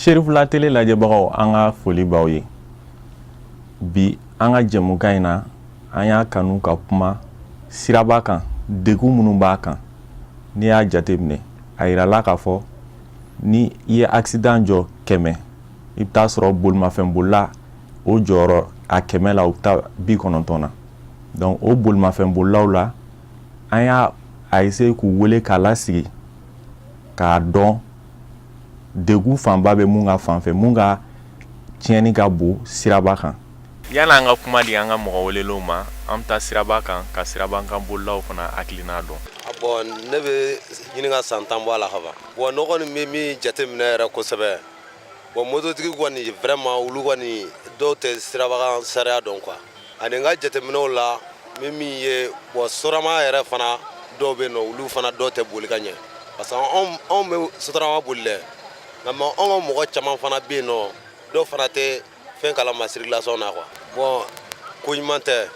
Cherifula télé lajɛbagaw an ka foli b'aw ye. Bi an ka jɛmukan in na an y'a kanu ka kuma siraba kan degun minnu b'a kan. N'i y'a jateminɛ a yirala k'a fɔ ni i ye accident jɔ 100 i bɛ taa sɔrɔ bolimafɛnbolila o jɔyɔrɔ a 100 la u bɛ taa 90 na. Donc o bolimafɛnbolilaw la an y'a essayer k'u wele k'a lasigi k'a dɔn degun fanba bɛ mun ka fanfɛ mun ka tiɲɛni ka bon siraba kan. Yan'an ka kuma di an ka mɔgɔ welelenw ma an bɛ taa siraba kan ka sirabankan bolilaw fana hakilina dɔn. Bon ne bɛ ɲini ka san 10 bɔ a la ka ban. Bon ne kɔni bɛ min jateminɛ yɛrɛ kosɛbɛ. Bon mototigi kɔni vraiment olu kɔni dɔw tɛ sirabakan sariya dɔn quoi. Ani n ka jateminɛw la min ye bon sotarama yɛrɛ fana dɔw bɛ yen nɔ olu fana dɔw tɛ boli ka ɲɛ. Parce que anw bɛ sotarama boli dɛ. Nka anw ka mɔgɔ caman fana bɛ yen nɔ dɔw fana tɛ fɛn kalama circulation na quoi. Bon ko ɲuman tɛ.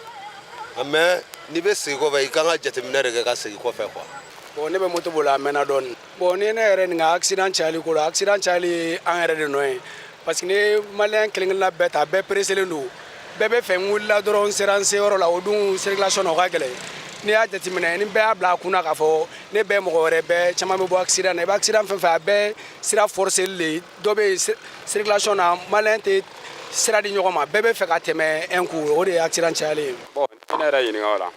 Mais n'i bɛ segin kɔfɛ i kan ka jateminɛ de kɛ ka segin kɔfɛ quoi. Bon ne bɛ moto boli a mɛnna dɔɔni. Bon ni ne yɛrɛ nin ka accident cayali ko la accident cayali an yɛrɛ de nɔ ye. Parce que ni maliyɛn kelen-kelenna bɛɛ ta bɛɛ pereselen don. Bɛɛ bɛ fɛ n wulila dɔrɔn n sera n seyɔrɔ la o dun circulation na o ka gɛlɛn. N'i y'a jateminɛ ni bɛɛ y'a bila a kunna k'a fɔ ne bɛɛ mɔgɔ wɛrɛ bɛɛ caman bɛ bɔ accident na i bɛ accident fɛn fɛn a bɛɛ sira forceli de dɔ bɛ yen circulation na maliyɛn tɛ sira di ɲɔgɔn ma bɛɛ bɛ fɛ ka tɛmɛ un coup o de ye accident cayali ye. Bon ne yɛrɛ ɲininka o la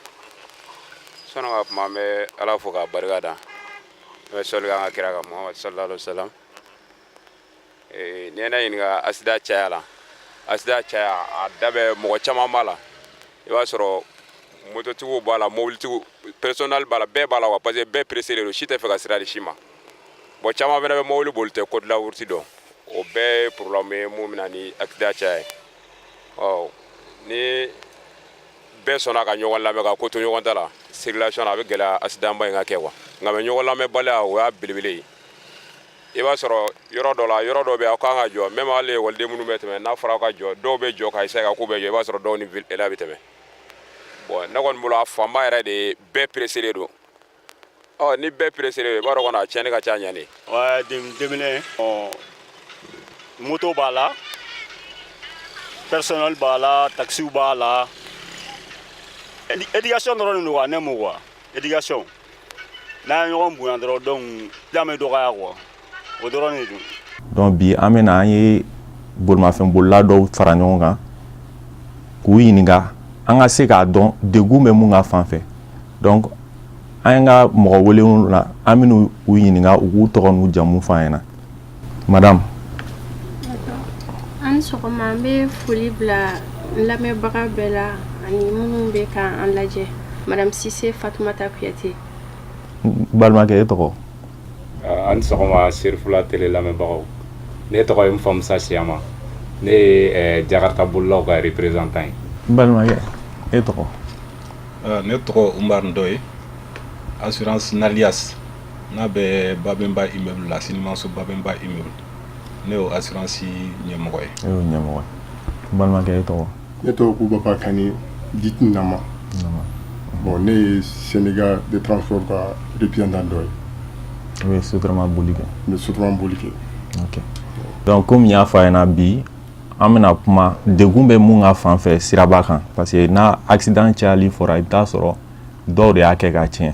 sɔnni ka kuma an bɛ Ala fo k'a barika da an bɛ sɔli k'an ka kira kan Muhamadu sallallahu alaihi wa sallam. Ni ye ne ɲininka accident caya la accident caya a da bɛ mɔgɔ caman b'a la i b'a sɔrɔ mototigiw b'a la mobilitigiw personnel b'a la bɛɛ b'a la wa parce que bɛɛ pressé de don si tɛ fɛ ka sira di si ma. Bon caman fana bɛ mobili boli tɛ code la route dɔn o bɛɛ ye problème ye mun bɛ na ni accident caya ye. Ni bɛɛ sɔnna ka ɲɔgɔn lamɛn ka ko to ɲɔgɔn ta la circulation a bɛ gɛlɛya accident ba in ka kɛ quoi. Nka mɛ ɲɔgɔn lamɛnbaliya o y'a belebele ye. I b'a sɔrɔ yɔrɔ dɔ bɛ yen aw kan ka jɔ même hali ekɔliden minnu bɛ tɛmɛ n'a fɔra aw ka jɔ dɔw bɛ jɔ ka essayer ka ko bɛɛ jɔ i b'a sɔrɔ dɔw ni VLA bɛ tɛmɛ. Bon ne kɔni bolo a fanba yɛrɛ de bɛɛ pressé de don. Ni bɛɛ pressé de don i b'a dɔn kɔni a tiɲɛni ka ca ɲani. Ouais denmisɛnnin moto b'a la personnel b'a la taxiw b'a la éducation dɔrɔn de don quoi ne m'o quoi éducation n'a ye ɲɔgɔn bonya dɔrɔn donc diya bɛ dɔgɔya quoi o dɔrɔn de don. Donc bi an bɛna an ye bolimafɛnbolila dɔw fara ɲɔgɔn kan k'u ɲininka an ka se k'a dɔn degun bɛ mun ka fanfɛ. Donc an ka mɔgɔ welelenw la an bɛna u ɲininka u k'u tɔgɔ n'u jamu fɔ an ɲɛna. Madame. An sɔgɔma an bɛ foli bila lamɛnbaga bɛɛ la ani minnu bɛ k'an lajɛ. Madame Sise Fatumata Kuyate. Balimakɛ e tɔgɔ. An sɔgɔma Cherifula télé lamɛnbagaw ne tɔgɔ ye Nfamusa Siyama ne ye Jakarta bolilaw ka représentant ye. Balimakɛ e tɔgɔ. Ne tɔgɔ Umar Ndoye assurance Nalias n'a bɛ Babemba immeuble la Sinimanso Babemba immeuble ne y'o assurance ɲɛmɔgɔ ye. E y'o ɲɛmɔgɔ ye. Balimakɛ e tɔgɔ. Ne tɔgɔ Boubacar Kani Ditu Nama. Bon ne ye Sénégal de transport ka représentant dɔ ye. O ye sotarama boli kɛ. N bɛ sotarama boli kɛ. Ok. Donc comme n y'a fɔ a ɲɛna bi an bɛna kuma degun bɛ mun ka fanfɛ siraba kan parce que n'a accident cayali fɔra i bɛ taa sɔrɔ dɔw de y'a kɛ ka tiɲɛ.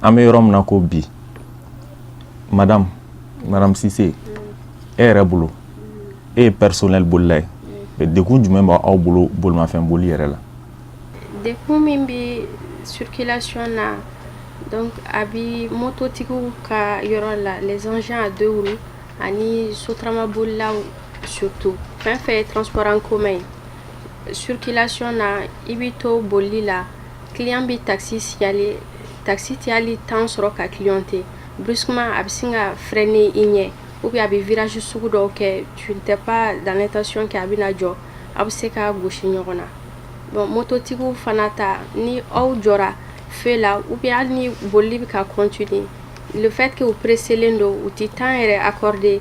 An bɛ yɔrɔ min na ko bi madame Cisse e yɛrɛ bolo e ye personnel bolila ye degun jumɛn b'aw bolo bolimafɛn boli yɛrɛ la. Degun min bɛ circulation na donc a bɛ mototigiw ka yɔrɔ la les engins à deux roues ani sotarama bolilaw surtout fɛn fɛn ye transport en commun circulation na i bɛ to boli la client bɛ taxi signalé taxi tɛ hali temps sɔrɔ ka clienté brusquement a bɛ sin ka freiner i ɲɛ ou bien a bɛ virage sugu dɔw kɛ tu n'étais pas dans l'intention que a bɛna jɔ a bɛ se ka gosi ɲɔgɔn na. Bon mototigiw fana ta ni aw jɔra feu la ou bien hali ni boli bɛ ka continuer le fait que u presselen don u tɛ temps yɛrɛ accordé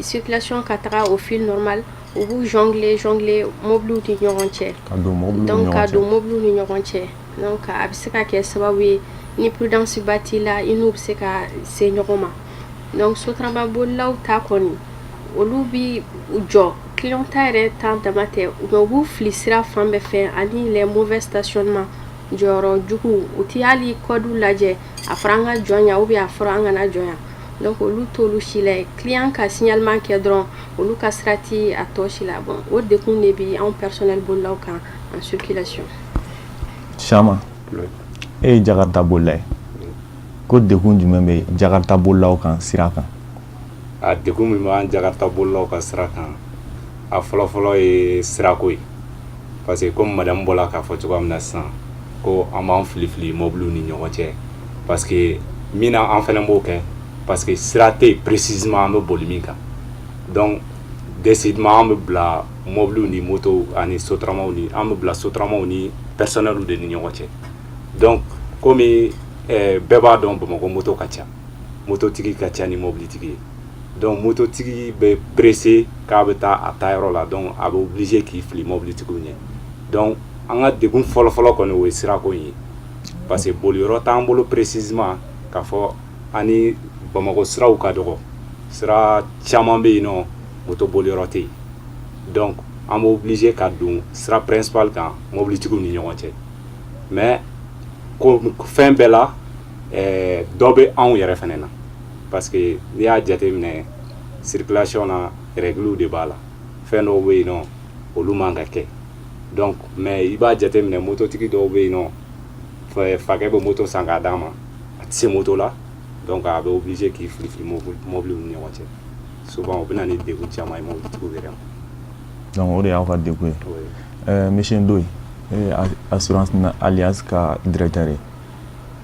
circulation ka taga au fil normal u b'u jongler mobiliw ni ɲɔgɔn cɛ donc ka don mobiliw ni ɲɔgɔn cɛ donc a bɛ se ka kɛ sababu ye ni prudence ba t'i la i n'u bɛ se ka se ɲɔgɔn ma donc sotarama bolilaw ta kɔni olu bi jɔ client ta yɛrɛ temps dama tɛ u b'u fili sira fan bɛɛ fɛ ani les mauvais stationnement jɔyɔrɔ jugu u ti hali kɔdu lajɛ a fɔra an ka jɔn ya ou bien a fɔra an kana jɔn ya donc olu t'olu si la client ka signalement kɛ dɔrɔn olu ka sira ti a tɔ si la bon o dekun de bi anw personnel bolilaw kan en circulation. Chama e ye jakarta bolila ye ko dekun jumɛn bɛ jakarta bolilaw kan sira kan? A dekun min b'an jakarta bolilaw ka sira kan a fɔlɔfɔlɔ ye sirako ye parce que comme madame bɔla k'a fɔ cogoya min na sisan ko an b'an filifili mobiliw ni ɲɔgɔn cɛ parce que min na an fɛnɛ b'o kɛ parce que sira tɛ yen précisément an bɛ boli min kan donc décidément an bɛ bila mobiliw ni moto ani sotramaw ni an bɛ bila sotramaw ni personnels de ni ɲɔgɔn cɛ donc komi bɛɛ b'a dɔn Bamakɔ moto ka ca mototigi ka ca ni mobilitigi ye donc mototigi bɛ pressé k'a bɛ taa a taayɔrɔ la donc a bɛ obligé k'i fili mobilitigiw ɲɛ donc an ka degun fɔlɔfɔlɔ kɔni o ye sirako in ye parce que boliyɔrɔ t'an bolo précisément k'a fɔ ani Bamakɔ siraw ka dɔgɔ sira caman bɛ yen nɔ moto boliyɔrɔ tɛ yen donc an bɛ obligé ka don sira principal kan mobilitigiw ni ɲɔgɔn cɛ mais ko fɛn bɛɛ la dɔ bɛ anw yɛrɛ fɛnɛ na parce que n'i y'a jateminɛ circulation na règles de b'a la fɛn dɔw bɛ yen nɔ olu man ka kɛ donc mais i b'a jateminɛ mototigi dɔw bɛ yen nɔ fakɛ bɛ moto san k'a d'a ma a tɛ se moto la donc a bɛ obligé k'i filifili mobiliw ni ɲɔgɔn cɛ souvent o bɛ na ni degun caman ye mobilitigiw yɛrɛ ma. donc o de y'aw ka degun ye. Monsieur Ndoye assurance alliance ka directeur ye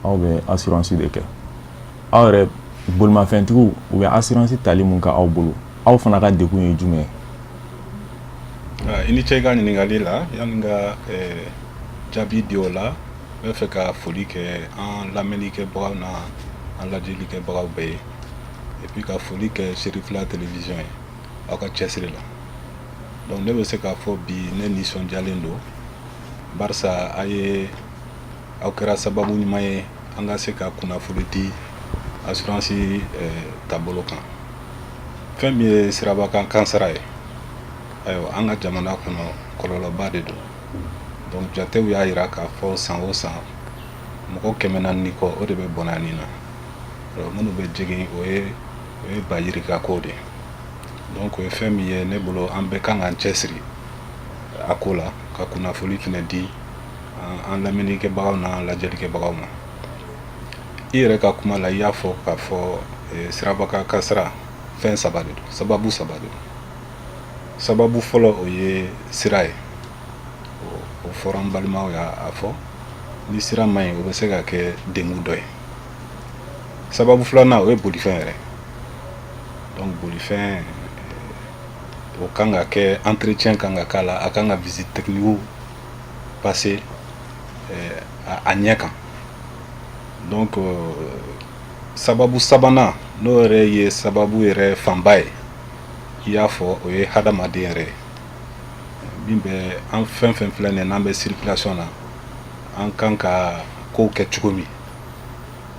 aw bɛ assurance de kɛ aw yɛrɛ bolimafɛntigiw u bɛ assurance tali mun ka aw bolo aw fana ka degun ye jumɛn ye? I ni ce i ka ɲininkali la yanni n ka jaabi di o la n bɛ fɛ ka foli kɛ an lamɛnnikɛbagaw na an lajɛlikɛbagaw bɛɛ ye et puis ka foli kɛ Serifila télévision ye aw ka cɛsiri la donc ne bɛ se k'a fɔ bi ne nisɔndiyalen don barisa aw kɛra sababu ɲuman ye an ka se ka kunnafoni di assurance taabolo kan fɛn min ye sirabakan kansara ye ayiwa an ka jamana kɔnɔ kɔlɔlɔba de don donc jatew y'a jira k'a fɔ san o san mɔgɔ 400 kɔ o de bɛ bɔnna nin na minnu bɛ jigin o ye bayirika ko de donc o ye fɛn min ye ne bolo an bɛɛ kan k'an cɛsiri a ko la ka kunnafoni fɛnɛ di an lamɛnnikɛbagaw n'an lajɛlikɛbagaw ma i yɛrɛ ka kuma la i y'a fɔ k'a fɔ sirabakan kasara fɛn saba de don sababu saba de don sababu fɔlɔ o ye sira ye o fɔra an balimaw y'a fɔ ni sira man ɲi o bɛ se ka kɛ dengun dɔ ye sababu filanan o ye bolifɛn yɛrɛ donc bolifɛn o kan ka kɛ entretien kan ka k'a la a kan ka visite technique passer a ɲɛ kan donc sababu sabanan n'o yɛrɛ ye sababu yɛrɛ fanba ye i y'a fɔ o ye hadamaden yɛrɛ min bɛ an fɛn fɛn filɛ nin ye n'an bɛ circulation na an kan ka kow kɛ cogo min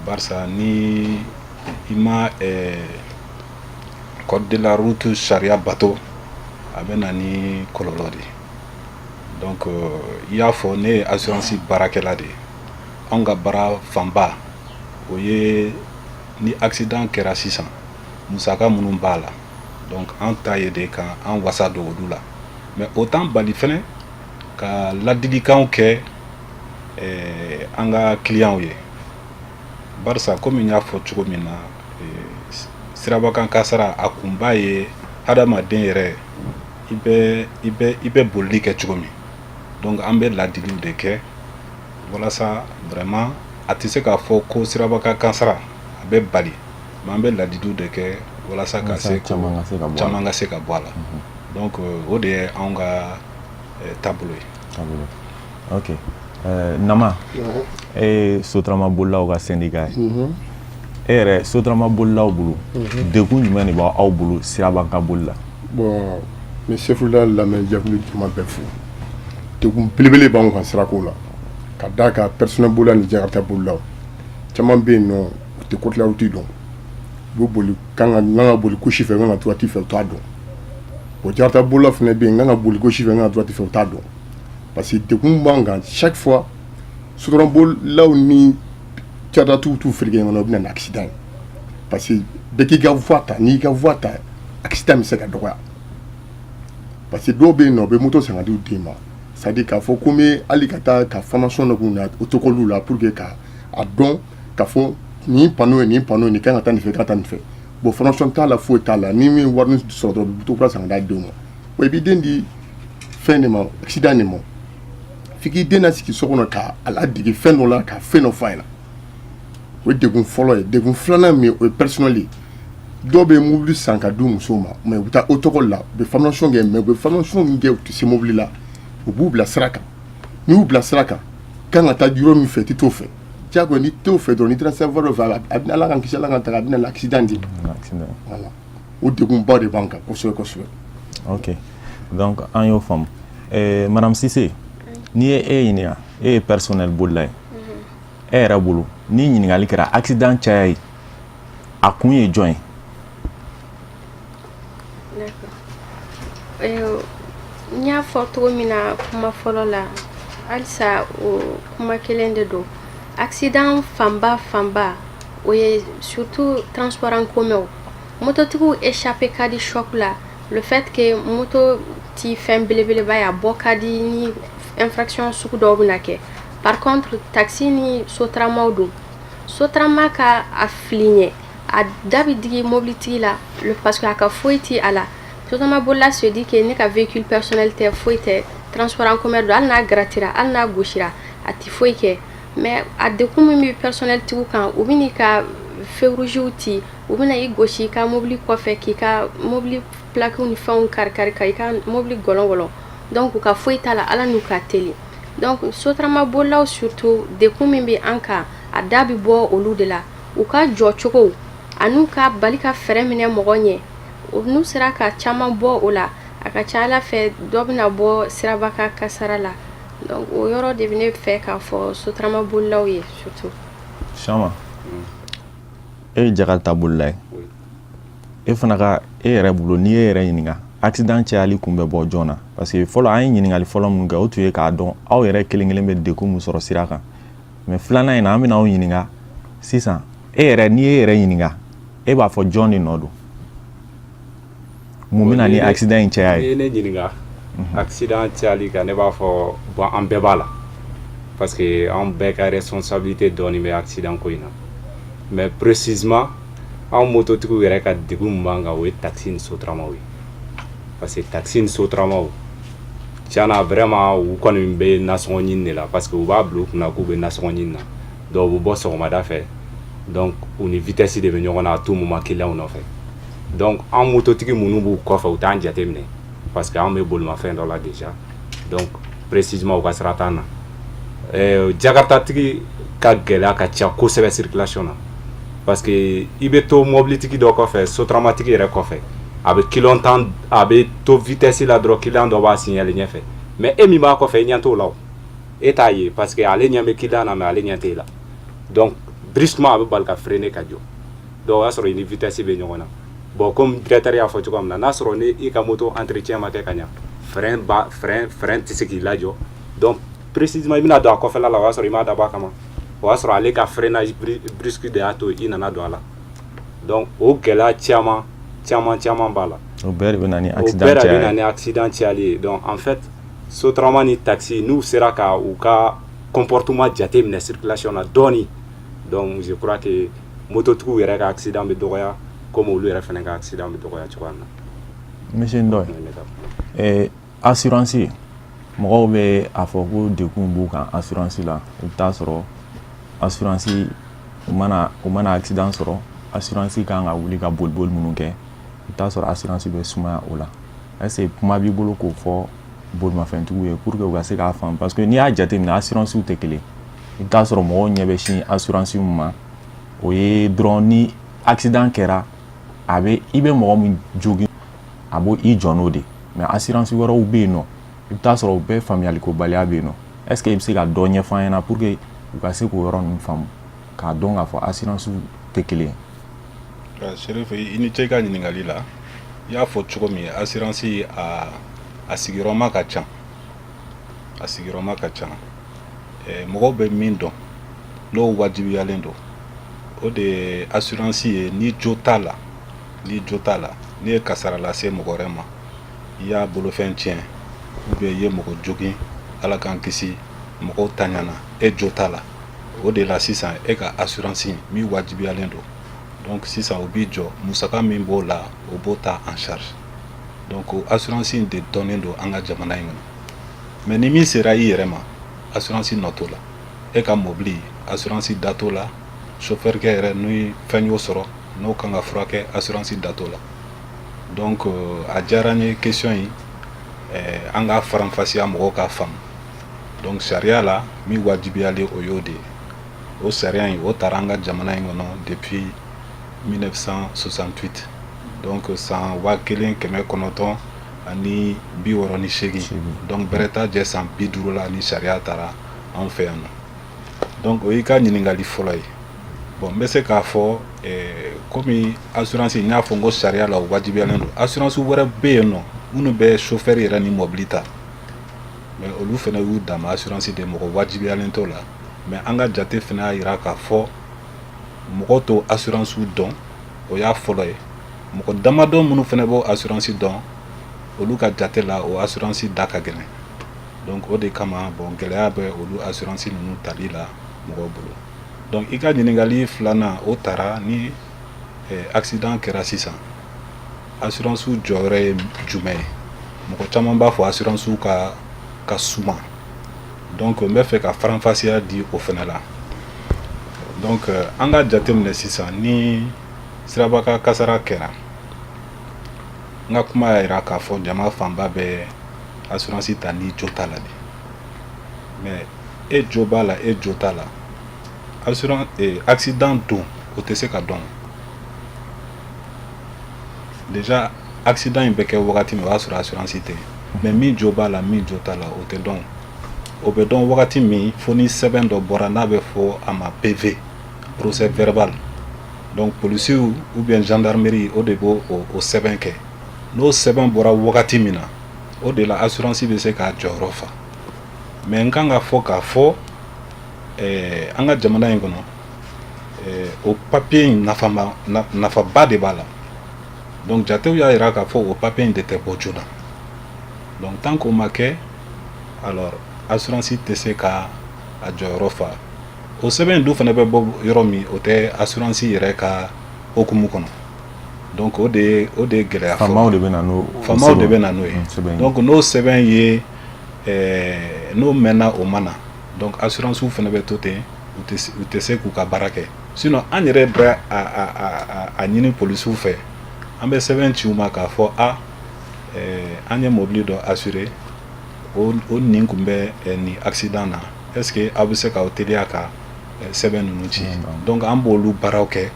barisa ni i ma code de la route sariya bato a bɛ na ni kɔlɔlɔ de donc i y'a fɔ ne ye assurance baarakɛla de ye anw ka baara fanba o ye ni accident kɛra sisan musaka minnu b'a la donc an ta ye de kan an wasa don olu la mais o t'an bali fɛnɛ ka ladilikanw kɛ an ka clients ye barisa komi n y'a fɔ cogo min na sirabakan kasara a kunba ye hadamaden yɛrɛ i bɛ bolili kɛ cogo min donc an bɛ ladiliw de kɛ walasa vraiment a tɛ se k'a fɔ ko sirabakan kasara a bɛ bali mais an bɛ ladiliw de kɛ walasa ka se caman ka se ka bɔ a la donc o de ye anw ka taabolo ye. ok Nama e ye sotarama bolilaw ka syndicat ye e yɛrɛ sotarama bolilaw bolo degun jumɛn de b'aw bolo sirabakan boli la? bon ni Serifila lamɛnjɛkulu jama bɛɛ fo degun belebele b'anw kan sirako la ka d'a kan personnel bolilaw ni jakarta bolilaw caman bɛ yen nɔ u tɛ côte la route dɔn u bɛ boli kan ka boli kusi fɛ kan ka droite fɛ u t'a dɔn o jarata bolola fana bɛ yen n kan ka boli gauche fɛ n kan ka droite fɛ o t'a dɔn parce que degun b'an kan chaque fois sotraman bolilaw ni caratatigiw t'u feere ɲɔgɔn na o bɛ na ni accident ye parce que bɛɛ k'i ka voie ta n'i ka voie ta accident bɛ se ka dɔgɔya parce que dɔw bɛ yen nɔ u bɛ moto san ka di u den ma c'est à dire k'a fɔ ko n bɛ hali ka taa ka formation dɔ k'u na autocole la pour que ka a dɔn k'a fɔ nin panneau ye nin panneau ye nin kan ka taa nin fɛ ka taa nin fɛ bon formation t'a la foyi t'a la ni min wari sɔrɔ dɔrɔn u bɛ to kura san ka d'a denw ma wa i b'i den di fɛn de ma accident de ma f'i k'i den lasigi so kɔnɔ ka a ladege fɛn dɔ la ka fɛn dɔ f'a ɲɛna o ye degun fɔlɔ ye degun filanan min o ye personnel ye dɔw bɛ mobili san ka di musow ma mais u bɛ taa autocole la u bɛ formation kɛ mais u bɛ formation min kɛ u tɛ se mobili la u b'u bila sira kan n'i y'u bila sira kan kan ka taa yɔrɔ min fɛ i tɛ t'o fɛ diyagoya n'i t'o fɛ dɔrɔn n'i taara savoir dɔ fɛ a bɛ ala k'an kisi ala k'an taga a bɛ na accident de voilà o degunba de b'an kan kosɛbɛ kosɛbɛ. ok donc an y'o faamu madame Cissé n'i ye e ɲininka e ye personnel bolila ye e yɛrɛ bolo ni ɲininkali kɛra accident caya ye a kun ye jɔn ye. N y'a fɔ cogo min na kuma fɔlɔ la halisa o kuma kelen de don accident fanba o ye surtout transport en commun mototigiw échappé ka di choc la le fait que moto ti fɛn belebeleba ye a bɔ ka di ni infraction sugu dɔw bɛna kɛ par contre taxi ni sotramaw don sotrama ka a fili ɲɛ a da bɛ digi mobilitigi la parce que a ka foyi ti a la sotrama bolila se dit que ne ka véhicule personnel tɛ foyi tɛ transport en commun don hali n'a gratira hali n'a gosira a ti foyi kɛ mais a dekun min bɛ personnel tigiw kan u bɛ n'i ka feu rougew ti u bɛna i gosi i ka mobili kɔfɛ k'i ka mobili plaquew ni fɛnw kari ka i ka mobili gɔlɔn donc u ka foyi t'a la ala n'u ka teli donc sotrama bolilaw surtout dekun min bɛ an kan a da bɛ bɔ olu de la u ka jɔ cogo an'u ka bali ka fɛɛrɛ minɛ mɔgɔ ɲɛ n'u sera ka caman bɔ o la a ka ca ala fɛ dɔ bɛna bɔ siraba ka kasara la donc o yɔrɔ de bɛ ne fɛ k'a fɔ sotrama bolilaw ye surtout. Chama e ye jakarta bolila ye e fana ka e yɛrɛ bolo n'i ye yɛrɛ ɲininka accident cayali kun bɛ bɔ joona parce que fɔlɔ an ye ɲininkali fɔlɔ min kɛ o tun ye k'a dɔn aw yɛrɛ kelen kelen bɛ degun min sɔrɔ sira kan mais filanan in na an bɛna aw ɲininka sisan e yɛrɛ n'i ye yɛrɛ ɲininka e b'a fɔ jɔn de nɔ don mun bɛna ni accident in caya ye. ne ɲininka accident cayali kan ne b'a fɔ bon an bɛɛ b'a la parce que an bɛɛ ka responsabilité dɔɔni bɛ accident ko in na mais précisément an mototigiw yɛrɛ ka degun min b'an kan o ye taxi ni sotramaw ye parce que taxi ni sotramaw tiɲɛna vraiment u kɔni bɛ nasɔngɔ ɲini de la parce que u b'a bila u kunna k'u bɛ nasɔngɔ ɲini na donc u bɛ bɔ sɔgɔmada fɛ donc u ni vitesse de bɛ ɲɔgɔn na à tout moment client nɔfɛ donc an mototigi minnu b'u kɔfɛ u t'an jate minɛ parce que an bɛ bolimafɛn dɔ la déjà donc précisément u ka sira t'an na jakartatigi ka gɛlɛya ka ca kosɛbɛ circulation na parce que i bɛ to mobilitigi dɔ kɔfɛ sotramatigi yɛrɛ kɔfɛ a bɛ kilomètre 10 a bɛ to vitesse la dɔrɔn client dɔ b'a signaler ɲɛfɛ mais e min b'a kɔfɛ i ɲɛ t'o la o e t'a ye parce que ale ɲɛ bɛ client na mais ale ɲɛ t'e la donc brusquement a bɛ bali ka freiner ka jɔ donc o y'a sɔrɔ i ni vitesse bɛ ɲɔgɔn na bon comme directeur y'a fɔ cogo min na n'a sɔrɔ ni i ka moto entretien ma kɛ ka ɲa frein tɛ se k'i lajɔ donc précisément i bɛna don a kɔfɛla la o y'a sɔrɔ i m'a dabɔ a kama o y'a sɔrɔ ale ka freinage brusque de y'a to i nana don a la donc o gɛlɛya caman b'a la o bɛɛ de bɛ na ni accident cayali ye donc en fait sotrama ni taxi n'u sera ka u ka comportement jate minɛ circulation na dɔɔni donc je crois que mototigiw yɛrɛ ka accident bɛ dɔgɔya comme olu yɛrɛ fana ka accident bɛ dɔgɔya cogoya min na. Monsieur Ndoye assurance mɔgɔw bɛ a fɔ ko dekun b'u kan assurance la i bɛ taa sɔrɔ assurance u mana accident sɔrɔ assurance kan ka wuli ka boli minnu kɛ i bɛ taa sɔrɔ assurance bɛ sumaya o la est-ce que kuma b'i bolo k'o fɔ bolimafɛntigiw ye pour que u ka se k'a faamu parce que n'i y'a jateminɛ assurance tɛ kelen i bɛ taa sɔrɔ mɔgɔw ɲɛ bɛ sin assurance min ma o ye dɔrɔn ni accident kɛra a bɛ i bɛ mɔgɔ min jogin a b'o i jɔ n'o de mais assurance wɛrɛw bɛ yen nɔ i bɛ taa sɔrɔ u bɛɛ faamuyalikobaliya bɛ yen nɔ est-ce que i bɛ se ka dɔ ɲɛfɔ an ɲɛna pour que u ka se k'o yɔrɔ ninnu faamu k'a dɔn k'a fɔ assurance tɛ kelen ye. Sheriff i ni ce i ka ɲininkali la i y'a fɔ cogo min assurance a sigiyɔrɔma ka ca a sigiyɔrɔma ka ca mɔgɔw bɛ min dɔn n'o wajibiyalen don o de assurance ye ni jo t'a la ni ye kasara lase mɔgɔ wɛrɛ ma i y'a bolofɛn tiɲɛ ou bien i ye mɔgɔ jogin ala k'an kisi mɔgɔw taɲana e jo t'a la o de la sisan e ka assurance min wajibiyalen don donc sisan o b'i jɔ musaka min b'o la o b'o ta en charge donc o assurance de dɔnnen don an ka jamana in kɔnɔ mais ni min sera i yɛrɛ ma assurance nɔ t'o la e ka mobili assurance da t'o la chauffeur kɛ yɛrɛ ni fɛn y'o sɔrɔ n'o kan ka furakɛ assurance da t'o la donc a diyara n ye question yi an ka faranfasiya mɔgɔw k'a faamu donc sariya la min wajibiyalen o y'o de ye o sariya in o taara an ka jamana in kɔnɔ depuis 1968 donc san 1968 donc bɛrɛ t'a jɛ san 50 la ni sariya taara an fɛ yan nɔ donc o y'i ka ɲininkali fɔlɔ ye bon n bɛ se k'a fɔ komi assurance n y'a fɔ n ko sariya la o wajibiyalen don assurance wɛrɛ bɛ yen nɔ minnu bɛ chauffeur yɛrɛ ni mobili ta mais olu fana y'u dama assurance de mɔgɔ wajibiyalen t'o la mais an ka jate fana y'a jira k'a fɔ mɔgɔ to assurance dɔn o y'a fɔlɔ ye mɔgɔ damadɔ minnu fana b'o assurance dɔn olu ka jate la o assurance da ka gɛlɛn donc o de kama bon gɛlɛya bɛ olu assurance ninnu tali la mɔgɔw bolo donc i ka ɲininkali filanan o taara ni accident kɛra sisan assurance jɔyɔrɔ ye jumɛn ye mɔgɔ caman b'a fɔ assurance ka suma donc n bɛ fɛ ka faranfasiya di o fana la donc an ka jateminɛ sisan ni sirabaka kasara kɛra n ka kuma y'a jira k'a fɔ jama fanba bɛ assurance ta ni jo t'a la de mais e jo b'a la e jo t'a la assurance accident don o tɛ se ka dɔn déjà accident in bɛ kɛ wagati min o y'a sɔrɔ assurance tɛ mais min jo b'a la min jo t'a la o tɛ dɔn o bɛ dɔn wagati min fo ni sɛbɛn dɔ bɔra n'a bɛ fɔ a ma PV procès verbal donc policiers ou bien gendarmerie o de b'o o sɛbɛn kɛ n'o sɛbɛn bɔra wagati min na o de la assurance bɛ se k'a jɔyɔrɔ fa mais n kan ka fɔ k'a fɔ an ka jamana in kɔnɔ o papier in nafaba de b'a la donc jatew y'a jira k'a fɔ o papier in de tɛ bɔ joona donc tant qu'o ma kɛ alors assurance tɛ se ka a jɔyɔrɔ fa o sɛbɛn dun fana bɛ bɔ yɔrɔ min o tɛ assurance yɛrɛ ka hukumu kɔnɔ donc o de ye gɛlɛya fɔlɔ faamaw de bɛ na n'o ye donc n'o sɛbɛn ye n'o mɛnna o ma na donc assurance fana bɛ to ten u tɛ se k'u ka baara kɛ sinon an yɛrɛ bɛ a ɲini policiw fɛ an bɛ sɛbɛn ci u ma k'a fɔ an ye mobili dɔ assuré o nin tun bɛ nin accident na est ce que aw bɛ se k'aw teliya ka sɛbɛn ninnu ci donc an b'olu baaraw kɛ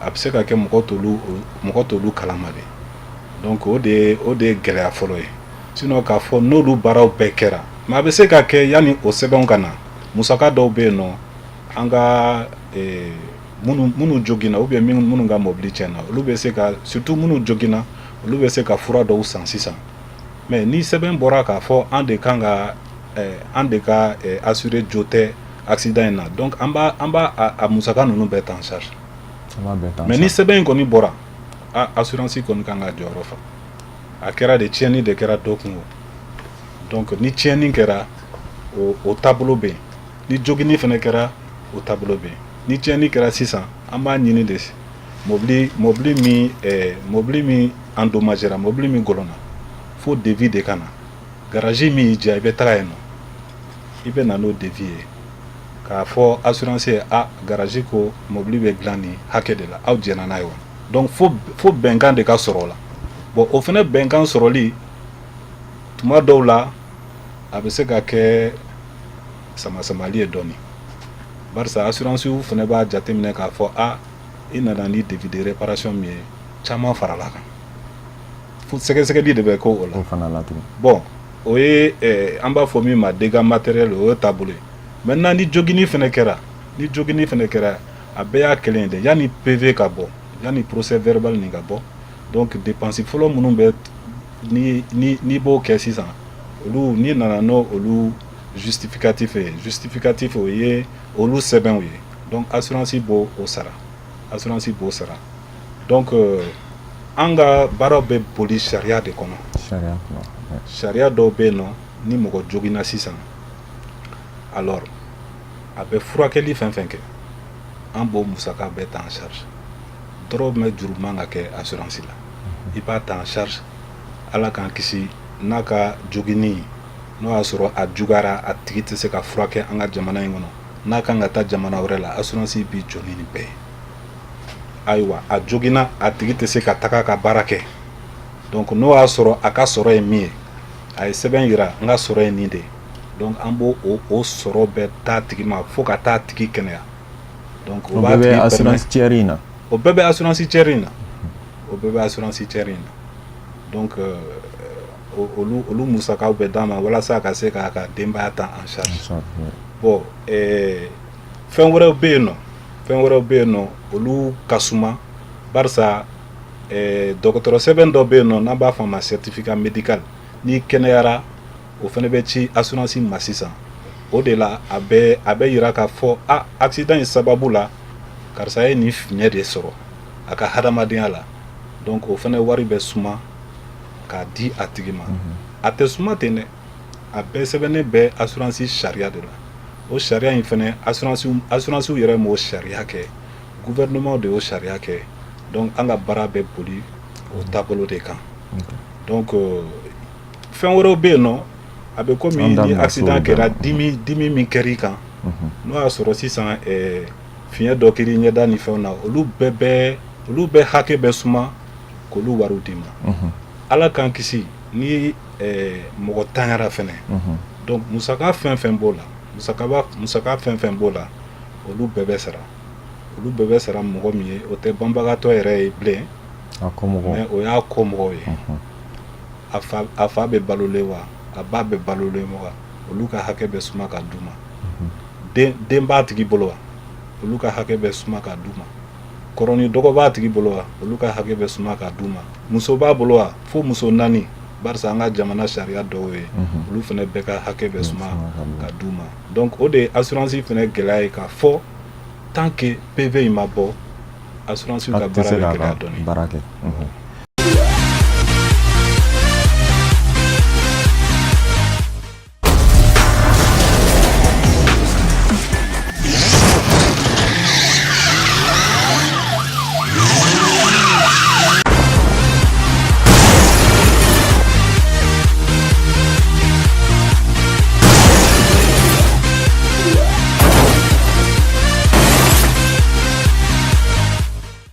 a bɛ se ka kɛ mɔgɔ t'olu kalama de donc o de ye gɛlɛya fɔlɔ ye sinon k'a fɔ n'olu baaraw bɛɛ kɛra mais a bɛ se ka kɛ yanni o sɛbɛnw ka na musaka dɔw bɛ yen nɔ an ka minnu joginna ou bien minnu ka mobili tiɲɛna olu bɛ se ka surtout minnu joginna olu bɛ se ka fura dɔw san sisan mais ni sɛbɛn bɔra k'a fɔ an de ka assurer jo tɛ accident in na donc an b'a a musaka ninnu bɛɛ ta en charge mais ni sɛbɛn in kɔni bɔra assurance kɔni kan ka jɔyɔrɔ fa a kɛra de tiɲɛni de kɛra dɔ kun donc ni tiɲɛni kɛra o taabolo bɛ yen ni joginni fana kɛra o taabolo bɛ yen ni tiɲɛni kɛra sisan an b'a ɲini de mobili min endommagera mobili min gɔlɔnna fo devis de ka na garage min y'i diya i bɛ taga yen nɔ i bɛ na n'o devis ye k'a fɔ assurance ye garage ko mobili bɛ dilan nin hakɛ de la aw jɛnna n'a ye wa donc fo bɛnkan de ka sɔrɔ o la bon o fana bɛnkan sɔrɔli tuma dɔw la a bɛ se ka kɛ samasamali ye dɔɔni barisa assurance fana b'a jateminɛ k'a fɔ i nana ni devis de réparation min ye caman farala kan fo sɛgɛsɛgɛli de bɛ k'o la bon o ye an b'a fɔ min ma dégâts matériels o ye taabolo ye maintenant ni joginni fana kɛra a bɛɛ y'a kelen de yanni PV ka bɔ yanni procès verbal nin ka bɔ donc dépense fɔlɔ minnu bɛ ni b'o kɛ sisan olu ni nana n'o olu justificatif ye justificatif o ye olu sɛbɛnw ye donc assurance b'o sara assurance b'o sara donc an ka baaraw bɛ boli sariya de kɔnɔ sariya dɔw bɛ yen nɔ ni mɔgɔ joginna sisan alors a bɛ furakɛli fɛn fɛn kɛ an b'o musaka bɛɛ ta en charge dɔrɔmɛ juru man ka kɛ assurance la i b'a ta en charge ala k'an kisi n'a ka joginni n'o y'a sɔrɔ a jugara a tigi tɛ se ka furakɛ an ka jamana in kɔnɔ n'a kan ka taa jamana wɛrɛ la assurance bi jɔ ni nin bɛɛ ye ayiwa a joginna a tigi tɛ se ka taga ka baara kɛ donc n'o y'a sɔrɔ a ka sɔrɔ ye min ye a ye sɛbɛn yira n ka sɔrɔ ye nin de donc an b'o o sɔrɔ bɛɛ taa tigi ma fo ka taa tigi kɛnɛya donc o bɛɛ bɛ assurance tiers in na o bɛɛ bɛ assurance tiers in na o bɛɛ bɛ assurance tiers in na donc olu musakaw bɛ d'a ma walasa a ka se k'a ka denbaya ta en charge bon fɛn wɛrɛw bɛ yen nɔ olu ka suma barisa dɔgɔtɔrɔ sɛbɛn dɔ bɛ yen nɔ n'an b'a fɔ a ma certificat médical n'i kɛnɛyara o fana bɛ ci assurance ma sisan o de la a bɛ yira k'a fɔ accident in sababu la karisa ye nin fiɲɛ de sɔrɔ a ka hadamadenya la donc o fana wari bɛ suma k'a di a tigi ma a tɛ suma ten dɛ a bɛɛ sɛbɛnnen bɛ assurance sariya de la o sariya in fana assurance yɛrɛ m'o sariya kɛ gouvernement de y'o sariya kɛ donc an ka baara bɛ boli o taabolo de kan donc fɛn wɛrɛw bɛ yen nɔ a bɛ komi ni accident kɛra dimi min kɛra i kan n'o y'a sɔrɔ sisan fiɲɛ dɔ kɛra i ɲɛda ni fɛnw na olu bɛɛ hakɛ bɛ suma k'olu wariw d'i ma ala k'an kisi ni mɔgɔ tanyara fɛnɛ donc musaka fɛn fɛn b'o la musaka fɛn fɛn b'o la olu bɛɛ bɛ sara mɔgɔ min ye o tɛ banbagatɔ yɛrɛ ye bilen mais o y'a kɔmɔgɔw ye a fa bɛ balolen wa a ba bɛ balolen wa olu ka hakɛ bɛ suma ka d'u ma den b'a tigi bolo wa olu ka hakɛ bɛ suma ka d'u ma kɔrɔni dɔgɔ b'a tigi bolo wa olu ka hakɛ bɛ suma ka d'u ma muso b'a bolo wa fo muso naani barisa an ka jamana sariya dɔw ye olu fana bɛɛ ka hakɛ bɛ suma ka d'u ma donc o de ye assurance fana gɛlɛya ye k'a fɔ tant que PV in ma bɔ assurance ka baara bɛ gɛlɛya dɔɔni